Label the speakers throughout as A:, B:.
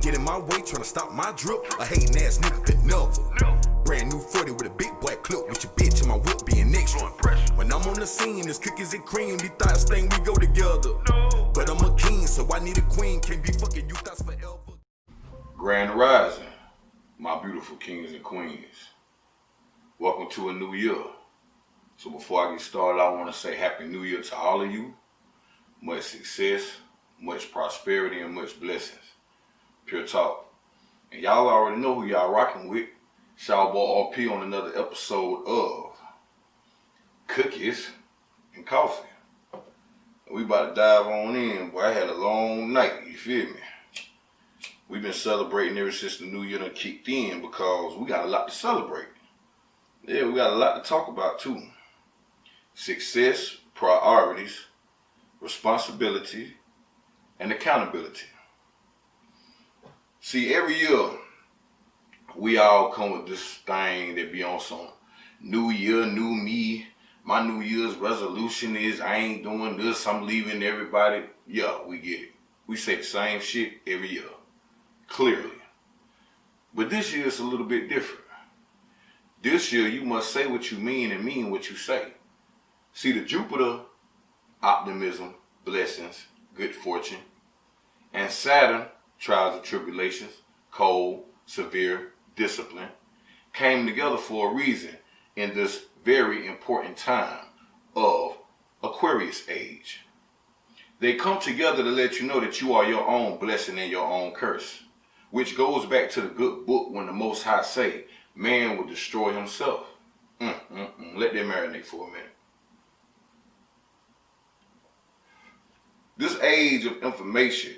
A: Get in my way, tryna stop my drip. A hating ass nigga could never. Brand new 40 with a big black clip with your bitch in my whip being extra. When I'm on the scene, it's cookies and cream. These thoughts thing we go together. But I'm a king, so I need a queen. Can't be fucking you thoughts forever.
B: Grand Rising, my beautiful kings and queens. Welcome to a new year. So before I get started, I want to say Happy New Year to all of you. Much success, much prosperity, and much blessings. Pure talk. And y'all already know who y'all rocking with. Shout Boy RP on another episode of Cookies and Coffee. We about to dive on in, boy. I had a long night, you feel me? We've been celebrating ever since the new year done kicked in because we got a lot to celebrate. Yeah, we got a lot to talk about too. Success, priorities, responsibility, and accountability. See, every year, we all come with this thing that be on some new year, new me. My New Year's resolution is I ain't doing this, I'm leaving everybody. Yeah, we get it. We say the same shit every year, clearly. But this year it's a little bit different. This year you must say what you mean and mean what you say. See, the Jupiter, optimism, blessings, good fortune, and Saturn, trials and tribulations, cold, severe, discipline, came together for a reason in this very important time of Aquarius age. They come together to let you know that you are your own blessing and your own curse, which goes back to the good book when the Most High say, man will destroy himself. Let that marinate for a minute. This age of information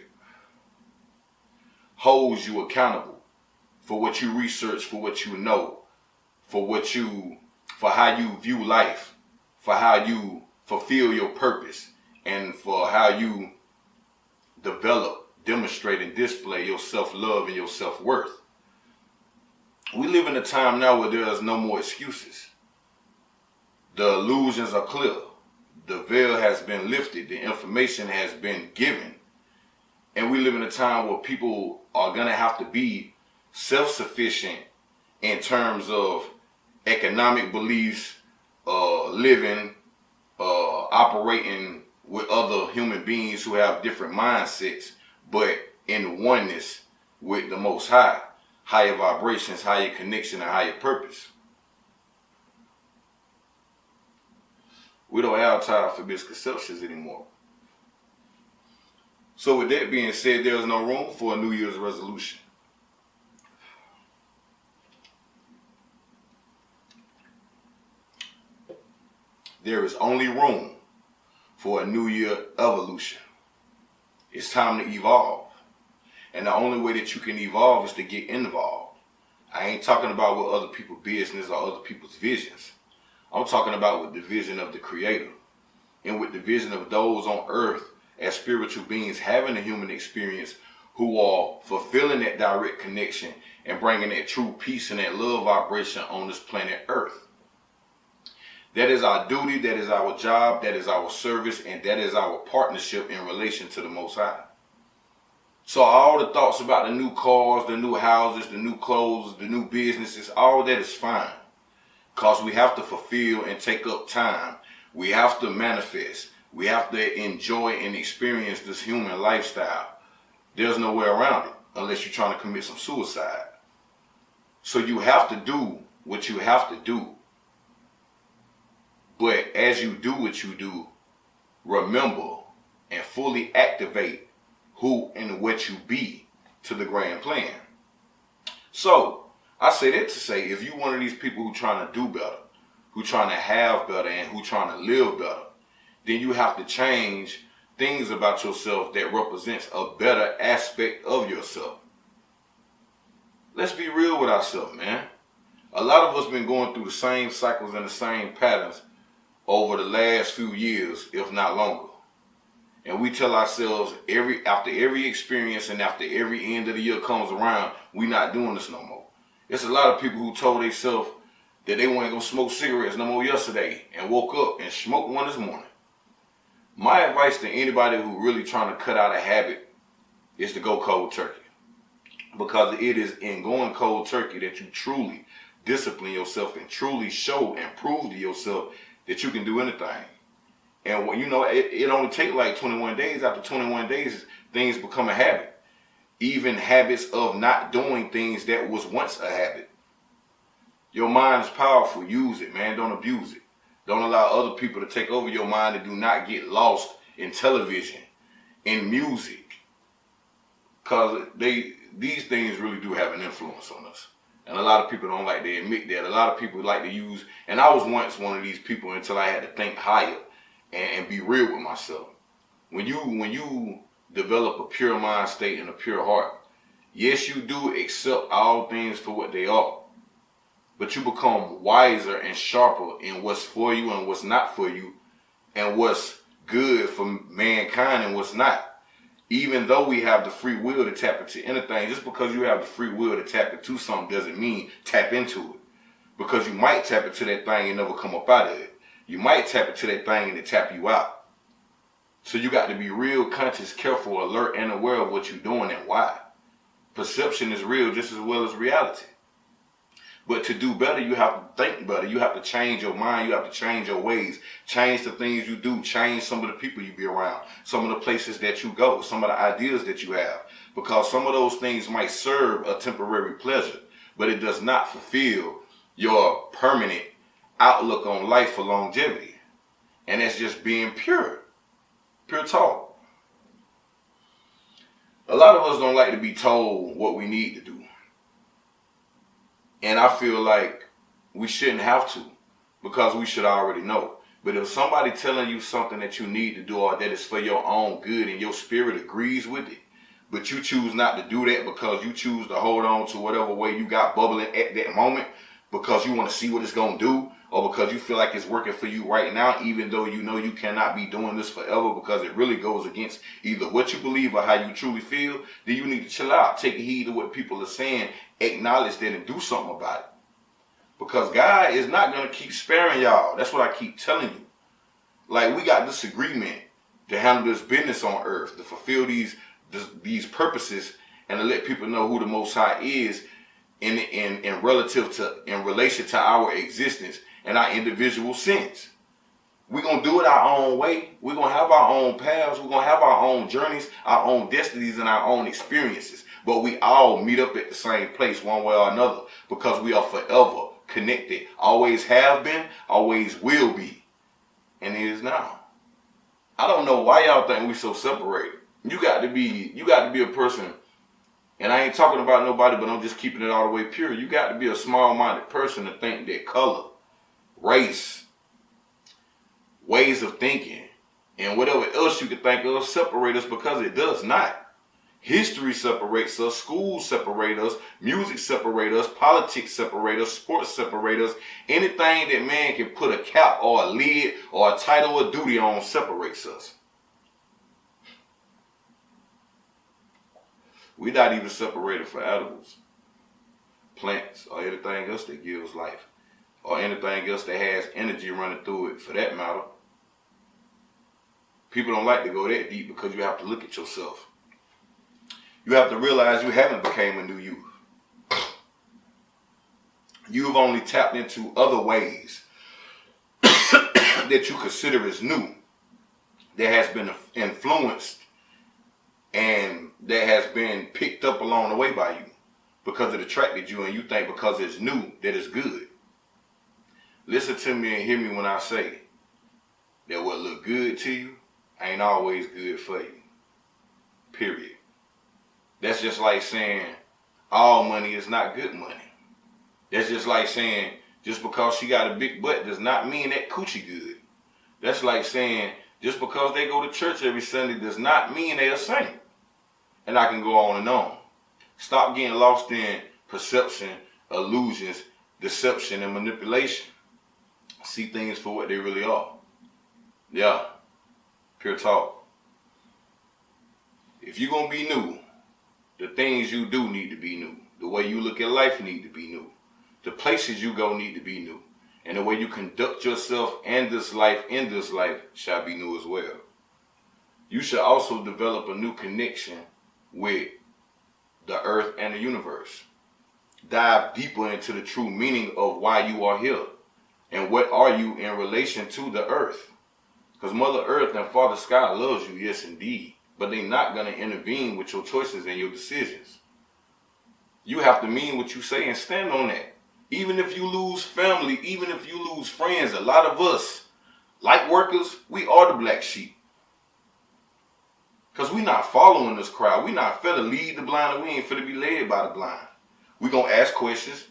B: holds you accountable for what you research, for what you know, for how you view life, for how you fulfill your purpose, and for how you develop, demonstrate, and display your self-love and your self-worth. We live in a time now where there is no more excuses. The illusions are clear. The veil has been lifted. The information has been given. And we live in a time where people are going to have to be self-sufficient in terms of economic beliefs, living, operating with other human beings who have different mindsets, but in oneness with the Most High, higher vibrations, higher connection, and higher purpose. We don't have time for misconceptions anymore. So with that being said, there is no room for a New Year's resolution. There is only room for a New Year evolution. It's time to evolve. And the only way that you can evolve is to get involved. I ain't talking about with other people's business or other people's visions. I'm talking about with the vision of the Creator and with the vision of those on earth as spiritual beings having a human experience who are fulfilling that direct connection and bringing that true peace and that love vibration on this planet Earth. That is our duty, that is our job, that is our service, and that is our partnership in relation to the Most High. So all the thoughts about the new cars, the new houses, the new clothes, the new businesses, all that is fine. Because we have to fulfill and take up time. We have to manifest. We have to enjoy and experience this human lifestyle. There's no way around it unless you're trying to commit some suicide. So you have to do what you have to do. But as you do what you do, remember and fully activate who and what you be to the grand plan. So I say that to say, if you're one of these people who trying to do better, who trying to have better, and who trying to live better, then you have to change things about yourself that represents a better aspect of yourself. Let's be real with ourselves, man. A lot of us been going through the same cycles and the same patterns over the last few years, if not longer. And we tell ourselves after every experience and after every end of the year comes around, we not doing this no more. There's a lot of people who told themselves that they weren't gonna smoke cigarettes no more yesterday and woke up and smoked one this morning. My advice to anybody who really trying to cut out a habit is to go cold turkey. Because it is in going cold turkey that you truly discipline yourself and truly show and prove to yourself that you can do anything. And when, it only takes like 21 days. After 21 days, things become a habit. Even habits of not doing things that was once a habit. Your mind is powerful. Use it, man. Don't abuse it. Don't allow other people to take over your mind, and do not get lost in television, in music. Because these things really do have an influence on us. And a lot of people don't like to admit that. A lot of people like to use, and I was once one of these people until I had to think higher and be real with myself. When you develop a pure mind state and a pure heart, yes, you do accept all things for what they are. But you become wiser and sharper in what's for you and what's not for you, and what's good for mankind and what's not. Even though we have the free will to tap into anything, just because you have the free will to tap into something doesn't mean tap into it. Because you might tap into that thing and never come up out of it. You might tap into that thing and it tap you out. So you got to be real conscious, careful, alert, and aware of what you're doing and why. Perception is real just as well as reality. But to do better, you have to think better. You have to change your mind. You have to change your ways. Change the things you do. Change some of the people you be around. Some of the places that you go. Some of the ideas that you have. Because some of those things might serve a temporary pleasure, but it does not fulfill your permanent outlook on life for longevity. And that's just being pure. Pure talk. A lot of us don't like to be told what we need to do. And I feel like we shouldn't have to, because we should already know. But if somebody telling you something that you need to do or that is for your own good and your spirit agrees with it, but you choose not to do that because you choose to hold on to whatever way you got bubbling at that moment because you want to see what it's going to do, or because you feel like it's working for you right now, even though you know you cannot be doing this forever because it really goes against either what you believe or how you truly feel, then you need to chill out. Take heed to what people are saying, acknowledge that, and do something about it. Because God is not going to keep sparing y'all. That's what I keep telling you. Like, we got this agreement to handle this business on earth, to fulfill these purposes, and to let people know who the Most High is in relation to our existence and our individual sense. We're going to do it our own way. We're going to have our own paths. We're going to have our own journeys, our own destinies, and our own experiences. But we all meet up at the same place one way or another because we are forever connected. Always have been, always will be, and it is now. I don't know why y'all think we so separated. You got to be a person, and I ain't talking about nobody, but I'm just keeping it all the way pure. You got to be a small-minded person to think that color, race, ways of thinking, and whatever else you could think of separate us, because it does not. History separates us, schools separate us, music separate us, politics separate us, sports separate us. Anything that man can put a cap or a lid or a title or duty on separates us. We're not even separated for animals, plants, or anything else that gives life, or anything else that has energy running through it, for that matter. People don't like to go that deep because you have to look at yourself. You have to realize you haven't become a new you. You've only tapped into other ways that you consider as new, that has been influenced and that has been picked up along the way by you because it attracted you, and you think because it's new that it's good. Listen to me and hear me when I say that what look good to you ain't always good for you. Period. That's just like saying all money is not good money. That's just like saying just because she got a big butt does not mean that coochie good. That's like saying just because they go to church every Sunday does not mean they're a saint. And I can go on and on. Stop getting lost in perception, illusions, deception, and manipulation. See things for what they really are. Yeah, pure talk. If you're going to be new, the things you do need to be new. The way you look at life need to be new. The places you go need to be new. And the way you conduct yourself and this life in this life shall be new as well. You should also develop a new connection with the earth, and the universe. Dive deeper into the true meaning of why you are here and what are you in relation to the earth. Because Mother Earth and Father Sky loves you, yes indeed, but they're not going to intervene with your choices and your decisions. You have to mean what you say and stand on that. Even if you lose family, even if you lose friends, a lot of us, light workers, we are the black sheep. Because we not following this crowd. We not finna lead the blind, and we ain't finna be led by the blind. We gonna ask questions.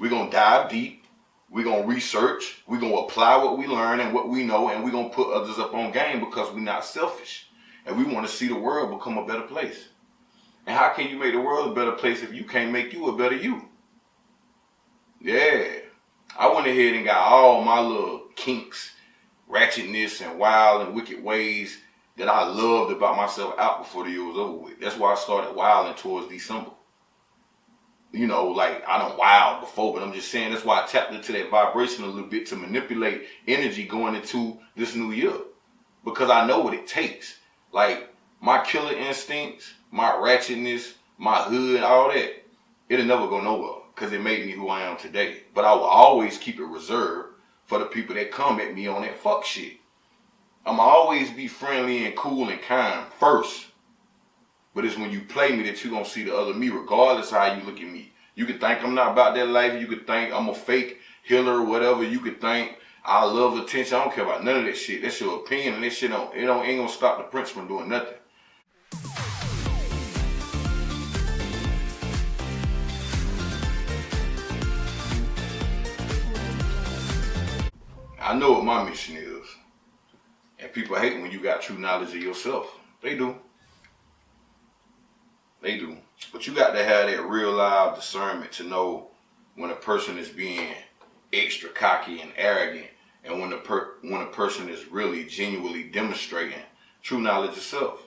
B: We gonna dive deep. We gonna research. We gonna apply what we learn and what we know, and we gonna put others up on game because we not selfish. And we want to see the world become a better place. And how can you make the world a better place if you can't make you a better you? Yeah. I went ahead and got all my little kinks, ratchetness, and wild and wicked ways that I loved about myself out before the year was over with. That's why I started wilding towards December. You know, like, I done wild before, but I'm just saying that's why I tapped into that vibration a little bit to manipulate energy going into this new year. Because I know what it takes. Like, my killer instincts, my ratchetness, my hood, all that, it'll never go nowhere because it made me who I am today. But I will always keep it reserved for the people that come at me on that fuck shit. I'ma always be friendly and cool and kind first. But it's when you play me that you're going to see the other me, regardless of how you look at me. You could think I'm not about that life. You could think I'm a fake healer or whatever. You could think I love attention. I don't care about none of that shit. That's your opinion, and that shit ain't going to stop the prince from doing nothing. I know what my mission is. And people hate when you got true knowledge of yourself. They do. They do. But you got to have that real live discernment to know when a person is being extra cocky and arrogant, and when a person is really genuinely demonstrating true knowledge of self.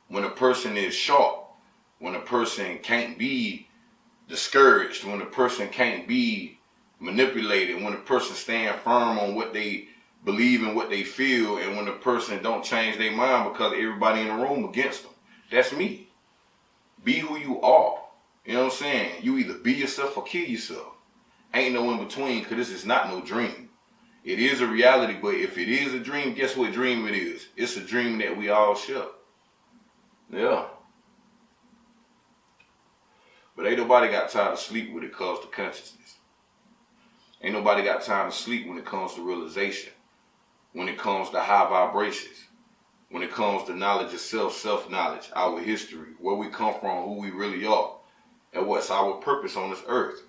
B: When a person is sharp, when a person can't be discouraged, when a person can't be manipulated, when a person stand firm on what they believe and what they feel, and when a person don't change their mind because everybody in the room against them. That's me. Be who you are. You know what I'm saying? You either be yourself or kill yourself. Ain't no in between, because this is not no dream. It is a reality, but if it is a dream, guess what dream it is? It's a dream that we all share. Yeah. But ain't nobody got time to sleep when it comes to consciousness. Ain't nobody got time to sleep when it comes to realization. When it comes to high vibrations. When it comes to knowledge of self, self-knowledge, our history, where we come from, who we really are, and what's our purpose on this earth.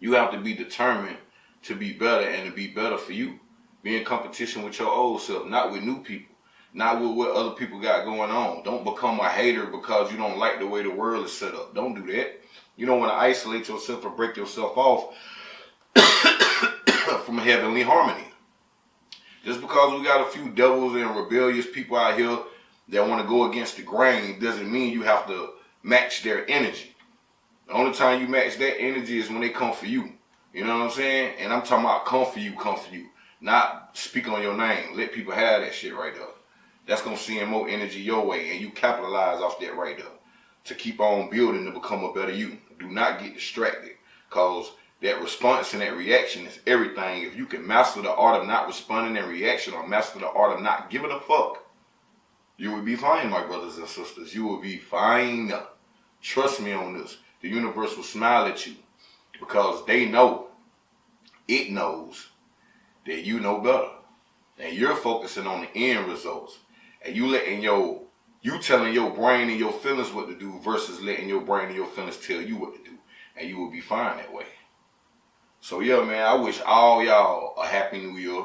B: You have to be determined to be better and to be better for you. Be in competition with your old self, not with new people, not with what other people got going on. Don't become a hater because you don't like the way the world is set up. Don't do that. You don't want to isolate yourself or break yourself off from heavenly harmony. Just because we got a few devils and rebellious people out here that want to go against the grain doesn't mean you have to match their energy. The only time you match that energy is when they come for you. You know what I'm saying? And I'm talking about come for you. Not speak on your name. Let people have that shit right there. That's going to send more energy your way, and you capitalize off that right there to keep on building to become a better you. Do not get distracted, because that response and that reaction is everything. If you can master the art of not responding in reaction, or master the art of not giving a fuck, you will be fine, my brothers and sisters. You will be fine. Trust me on this. The universe will smile at you because they know, it knows that you know better. And you're focusing on the end results. And you telling your brain and your feelings what to do versus letting your brain and your feelings tell you what to do. And you will be fine that way. So yeah, man, I wish all y'all a happy new year.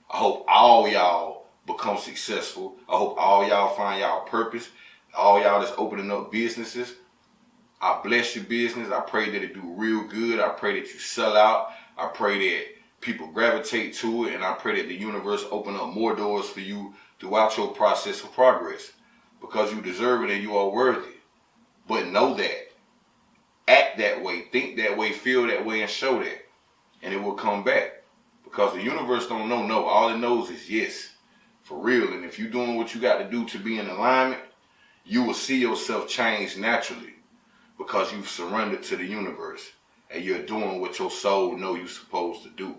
B: I hope all y'all become successful. I hope all y'all find y'all purpose. All y'all that's opening up businesses, I bless your business. I pray that it do real good. I pray that you sell out. I pray that people gravitate to it. And I pray that the universe open up more doors for you throughout your process of progress. Because you deserve it and you are worthy. But know that. Act that way. Think that way. Feel that way. And show that. And it will come back. Because the universe don't know no. All it knows is yes. For real. And if you're doing what you got to do to be in alignment, you will see yourself change naturally. because you've surrendered to the universe and you're doing what your soul know you're supposed to do.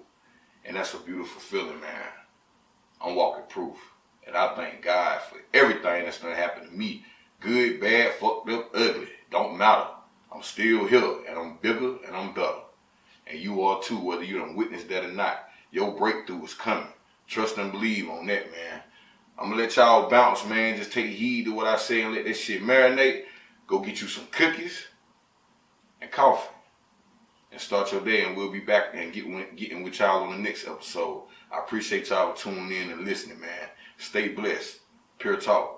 B: And that's a beautiful feeling, man. I'm walking proof. And I thank God for everything that's gonna happen to me. Good, bad, fucked up, ugly. Don't matter. I'm still here, and I'm bigger, and I'm better. And you are too, whether you done witnessed that or not. Your breakthrough is coming. Trust and believe on that, man. I'm gonna let y'all bounce, man. Just take heed to what I say and let that shit marinate. Go get you some cookies and coffee. And start your day, and we'll be back and getting with y'all on the next episode. I appreciate y'all tuning in and listening, man. Stay blessed. Pure talk.